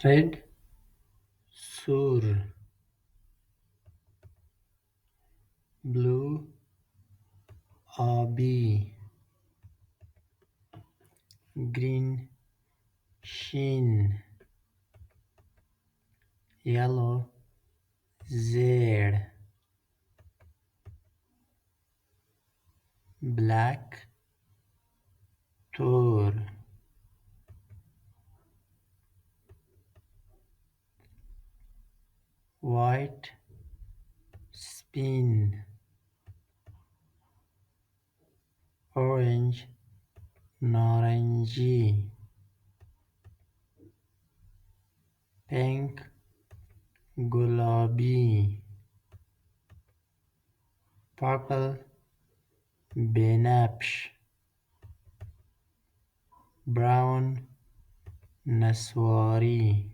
red sur, blue abi, green shin, yellow zed, black tor, white spin, orange naranji, pink gulabi, purple benafsh, brown naswari.